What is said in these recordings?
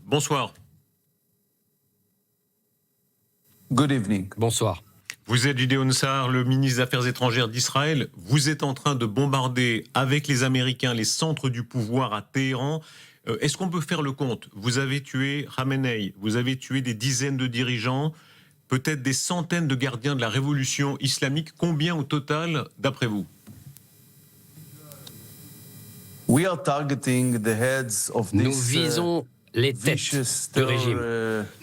bonsoir. Good evening. Bonsoir. Vous êtes Gideon Sa'ar, le ministre des Affaires étrangères d'Israël. Vous êtes en train de bombarder avec les Américains les centres du pouvoir à Téhéran. Est-ce qu'on peut faire le compte? Vous avez tué Khamenei, vous avez tué des dizaines de dirigeants, peut-être des centaines de gardiens de la révolution islamique. Combien au total, d'après vous? Nous visons les têtes du régime.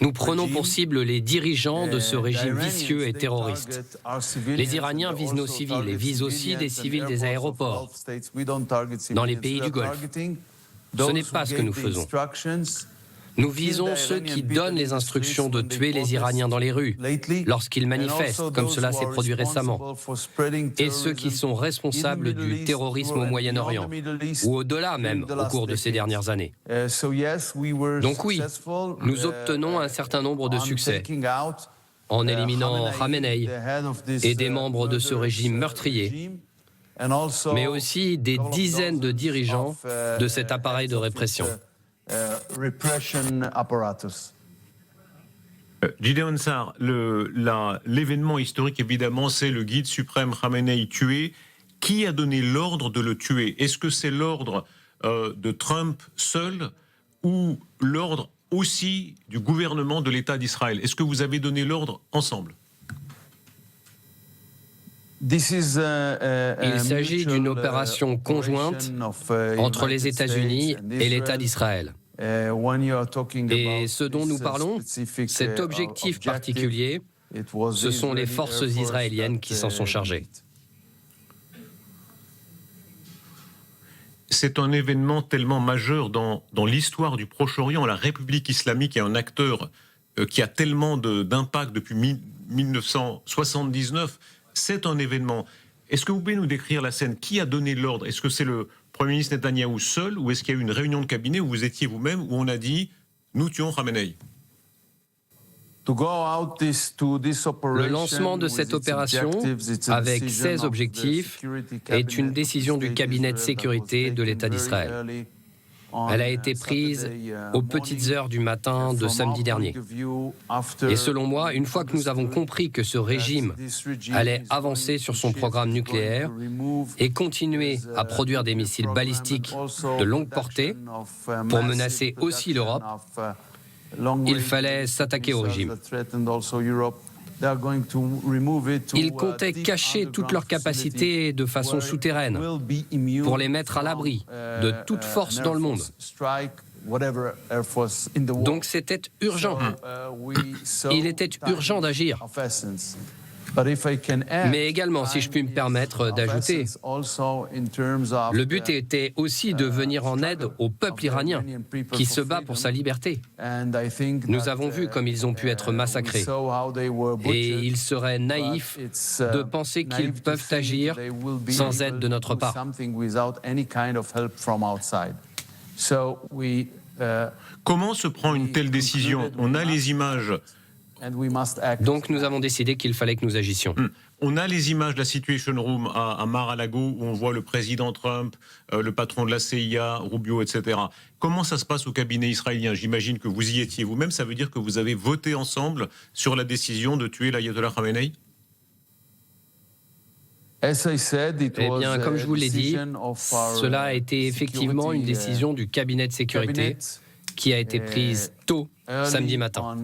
Nous prenons pour cible les dirigeants de ce régime vicieux et terroriste. Les Iraniens visent nos civils et visent aussi des civils des aéroports, dans les pays du Golfe. Ce n'est pas ce que nous faisons. Nous visons ceux qui donnent les instructions de tuer les Iraniens dans les rues, lorsqu'ils manifestent, comme cela s'est produit récemment, et ceux qui sont responsables du terrorisme au Moyen-Orient, ou au-delà même, au cours de ces dernières années. Donc oui, nous obtenons un certain nombre de succès, en éliminant Khamenei et des membres de ce régime meurtrier, mais aussi des dizaines de dirigeants de cet appareil de répression. Gideon Sa'ar, l'événement historique, évidemment, c'est le guide suprême Khamenei tué. Qui a donné l'ordre de le tuer? Est-ce que c'est l'ordre de Trump seul ou l'ordre aussi du gouvernement de l'État d'Israël? Est-ce que vous avez donné l'ordre ensemble? Il s'agit d'une opération conjointe entre les États-Unis et l'État d'Israël. Et ce dont nous parlons, cet objectif particulier, ce sont les forces israéliennes qui s'en sont chargées. C'est un événement tellement majeur dans l'histoire du Proche-Orient. La République islamique est un acteur qui a tellement d'impact depuis 1979. C'est un événement. Est-ce que vous pouvez nous décrire la scène? Qui a donné l'ordre? Est-ce que c'est le Premier ministre Netanyahou seul, ou est-ce qu'il y a eu une réunion de cabinet où vous étiez vous-même, où on a dit « nous tuons Khamenei » ? Le lancement de cette opération, avec 16 objectifs, est une décision du cabinet de sécurité de l'État d'Israël. Elle a été prise aux petites heures du matin de samedi dernier. Et selon moi, une fois que nous avons compris que ce régime allait avancer sur son programme nucléaire et continuer à produire des missiles balistiques de longue portée pour menacer aussi l'Europe, il fallait s'attaquer au régime. Ils comptaient cacher toutes leurs capacités de façon souterraine pour les mettre à l'abri de toute force dans le monde. Donc c'était urgent. Il était urgent d'agir. Mais également, si je puis me permettre d'ajouter, le but était aussi de venir en aide au peuple iranien qui se bat pour sa liberté. Nous avons vu comme ils ont pu être massacrés. Et il serait naïf de penser qu'ils peuvent agir sans aide de notre part. Comment se prend une telle décision? On a les images. Donc nous avons décidé qu'il fallait que nous agissions. On a les images de la Situation Room à Mar-a-Lago où on voit le président Trump, le patron de la CIA, Rubio, etc. Comment ça se passe au cabinet israélien? J'imagine que vous y étiez vous-même. Ça veut dire que vous avez voté ensemble sur la décision de tuer l'ayatollah Khamenei? Eh bien, comme je vous l'ai dit, cela a été effectivement une décision du cabinet de sécurité qui a été prise tôt samedi matin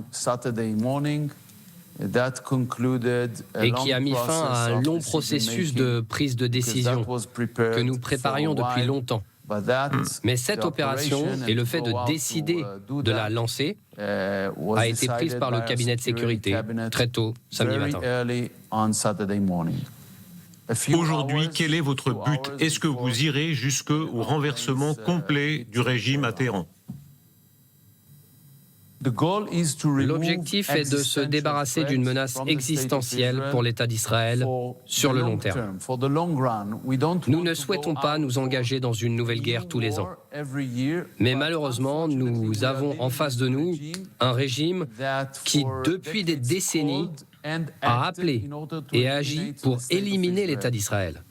et qui a mis fin à un long processus de prise de décision que nous préparions depuis longtemps. Mais cette opération et le fait de décider de la lancer a été prise par le cabinet de sécurité très tôt samedi matin. Aujourd'hui, quel est votre but? Est-ce que vous irez jusqu'au renversement complet du régime à Téhéran? L'objectif est de se débarrasser d'une menace existentielle pour l'État d'Israël sur le long terme. Nous ne souhaitons pas nous engager dans une nouvelle guerre tous les ans. Mais malheureusement, nous avons en face de nous un régime qui, depuis des décennies, a appelé et agi pour éliminer l'État d'Israël.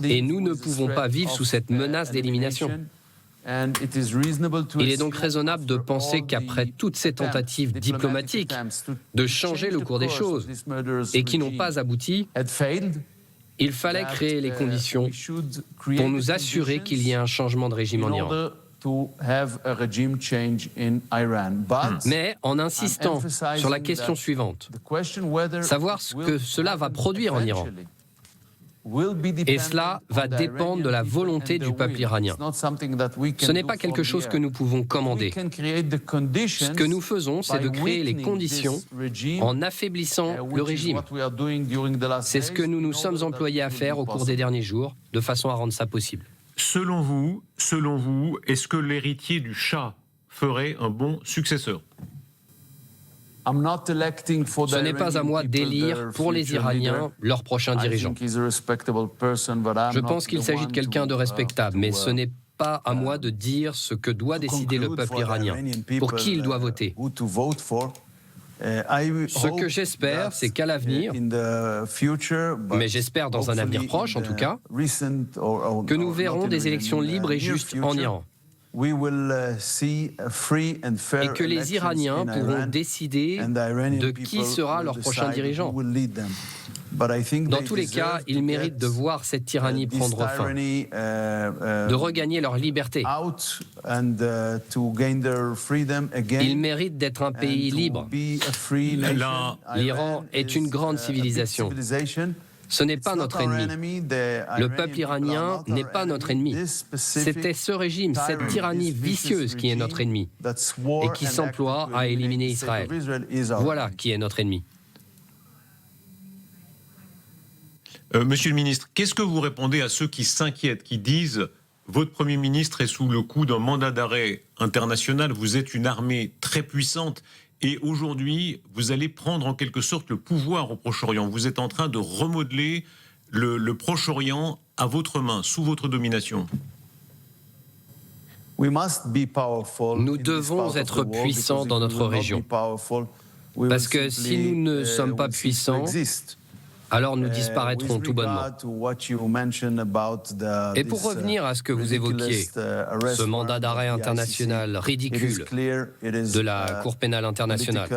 Et nous ne pouvons pas vivre sous cette menace d'élimination. Il est donc raisonnable de penser qu'après toutes ces tentatives diplomatiques de changer le cours des choses et qui n'ont pas abouti, il fallait créer les conditions pour nous assurer qu'il y ait un changement de régime en Iran. Mais en insistant sur la question suivante, savoir ce que cela va produire en Iran. Et cela va dépendre de la volonté du peuple iranien. Ce n'est pas quelque chose que nous pouvons commander. Ce que nous faisons, c'est de créer les conditions en affaiblissant le régime. C'est ce que nous nous sommes employés à faire au cours des derniers jours, de façon à rendre ça possible. Selon vous, est-ce que l'héritier du Shah ferait un bon successeur ? Ce n'est pas à moi d'élire pour les Iraniens leur prochain dirigeant. Je pense qu'il s'agit de quelqu'un de respectable, mais ce n'est pas à moi de dire ce que doit décider le peuple iranien, pour qui il doit voter. Ce que j'espère, c'est qu'à l'avenir, mais j'espère dans un avenir proche en tout cas, que nous verrons des élections libres et justes en Iran. Et que les Iraniens pourront décider de qui sera leur prochain dirigeant. Dans tous les cas, ils méritent de voir cette tyrannie prendre fin, de regagner leur liberté. Ils méritent d'être un pays libre. L'Iran est une grande civilisation. Ce n'est pas notre ennemi. Le peuple iranien n'est pas notre ennemi. C'était ce régime, cette tyrannie vicieuse qui est notre ennemi et qui s'emploie à éliminer Israël. Voilà qui est notre ennemi. Monsieur le ministre, qu'est-ce que vous répondez à ceux qui s'inquiètent, qui disent « Votre Premier ministre est sous le coup d'un mandat d'arrêt international, vous êtes une armée très puissante ». Et aujourd'hui, vous allez prendre en quelque sorte le pouvoir au Proche-Orient. Vous êtes en train de remodeler le Proche-Orient à votre main, sous votre domination. Nous devons être puissants dans notre région. Parce que si nous ne sommes pas puissants, alors nous disparaîtrons tout bonnement. Et pour revenir à ce que vous évoquiez, ce mandat d'arrêt international ridicule de la Cour pénale internationale,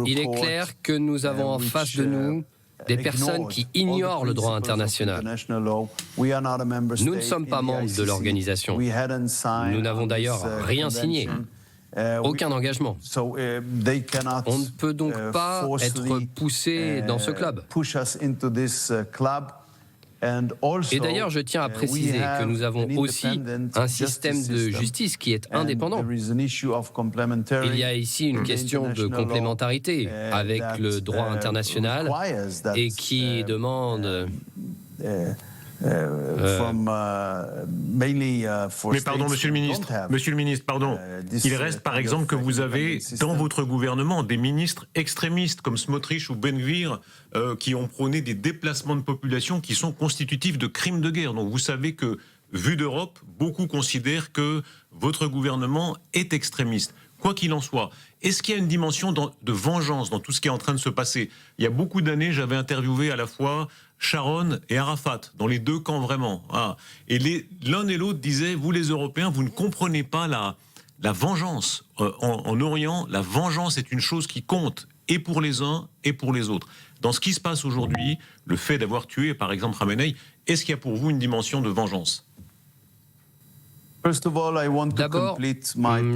il est clair que nous avons en face de nous des personnes qui ignorent le droit international. Nous ne sommes pas membres de l'organisation. Nous n'avons d'ailleurs rien signé. Aucun engagement. On ne peut donc pas être poussé dans ce club. Et d'ailleurs, je tiens à préciser que nous avons aussi un système de justice qui est indépendant. Il y a ici une question de complémentarité avec le droit international et qui demande... Mais pardon, Monsieur le ministre, pardon. Il reste par exemple que vous avez dans votre gouvernement des ministres extrémistes comme Smotrich ou Ben Gvir qui ont prôné des déplacements de population qui sont constitutifs de crimes de guerre. Donc vous savez que, vu d'Europe, beaucoup considèrent que votre gouvernement est extrémiste. Quoi qu'il en soit, est-ce qu'il y a une dimension de vengeance dans tout ce qui est en train de se passer ? Il y a beaucoup d'années, j'avais interviewé à la fois Sharon et Arafat, dans les deux camps vraiment. Ah. Et l'un et l'autre disaient, vous les Européens, vous ne comprenez pas la vengeance. En Orient, la vengeance est une chose qui compte, et pour les uns et pour les autres. Dans ce qui se passe aujourd'hui, le fait d'avoir tué, par exemple, Khamenei, est-ce qu'il y a pour vous une dimension de vengeance ? D'abord,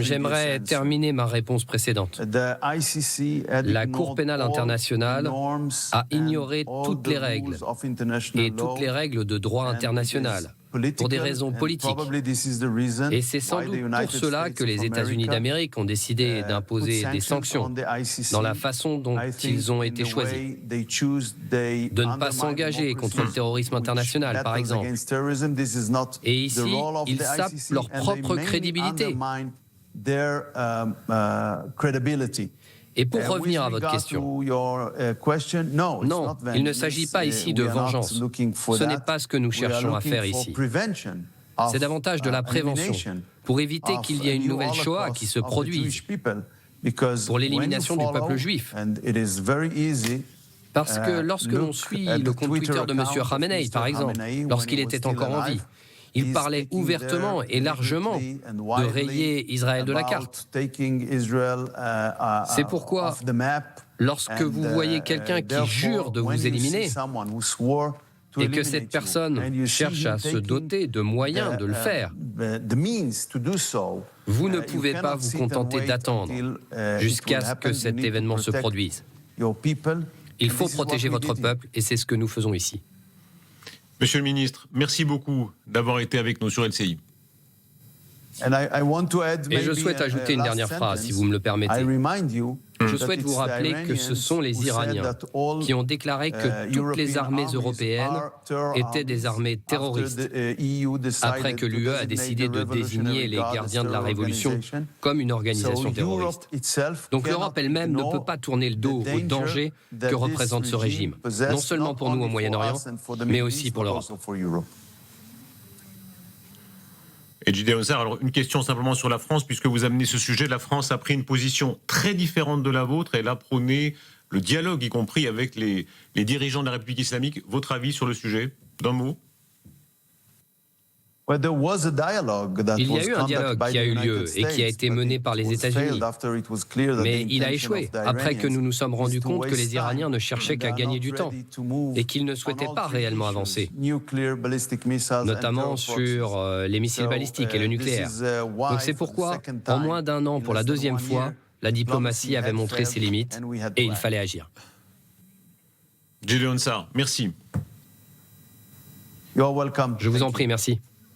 j'aimerais terminer ma réponse précédente. La Cour pénale internationale a ignoré toutes les règles et toutes les règles de droit international pour des raisons politiques. Et c'est sans doute pour cela que les États-Unis d'Amérique ont décidé d'imposer des sanctions dans la façon dont ils ont été choisis. De ne pas s'engager contre le terrorisme international, par exemple. Et ici, ils sapent leur propre crédibilité. Et pour revenir à votre question, non, il ne s'agit pas ici de vengeance. Ce n'est pas ce que nous cherchons à faire ici. C'est davantage de la prévention, pour éviter qu'il y ait une nouvelle Shoah qui se produise, pour l'élimination du peuple juif. Parce que lorsque l'on suit le compte Twitter de M. Khamenei, par exemple, lorsqu'il était encore en vie, Il parlait ouvertement et largement de rayer Israël de la carte. C'est pourquoi, lorsque vous voyez quelqu'un qui jure de vous éliminer, et que cette personne cherche à se doter de moyens de le faire, vous ne pouvez pas vous contenter d'attendre jusqu'à ce que cet événement se produise. Il faut protéger votre peuple et c'est ce que nous faisons ici. Monsieur le ministre, merci beaucoup d'avoir été avec nous sur LCI. Et je souhaite ajouter une dernière phrase, si vous me le permettez. Je souhaite vous rappeler que ce sont les Iraniens qui ont déclaré que toutes les armées européennes étaient des armées terroristes, après que l'UE a décidé de désigner les gardiens de la Révolution comme une organisation terroriste. Donc l'Europe elle-même ne peut pas tourner le dos au danger que représente ce régime, non seulement pour nous au Moyen-Orient, mais aussi pour l'Europe. Et Gideon Sa'ar, alors une question simplement sur la France, puisque vous amenez ce sujet. La France a pris une position très différente de la vôtre. Elle a prôné le dialogue, y compris avec les dirigeants de la République islamique. Votre avis sur le sujet, d'un mot? Il y a eu un dialogue qui a eu lieu et qui a été mené par les États-Unis. Mais il a échoué, après que nous nous sommes rendus compte que les Iraniens ne cherchaient qu'à gagner du temps et qu'ils ne souhaitaient pas réellement avancer, notamment sur les missiles balistiques et le nucléaire. Donc c'est pourquoi, en moins d'un an, pour la deuxième fois, la diplomatie avait montré ses limites et il fallait agir. Gideon Sa'ar, merci. Je vous en prie, merci.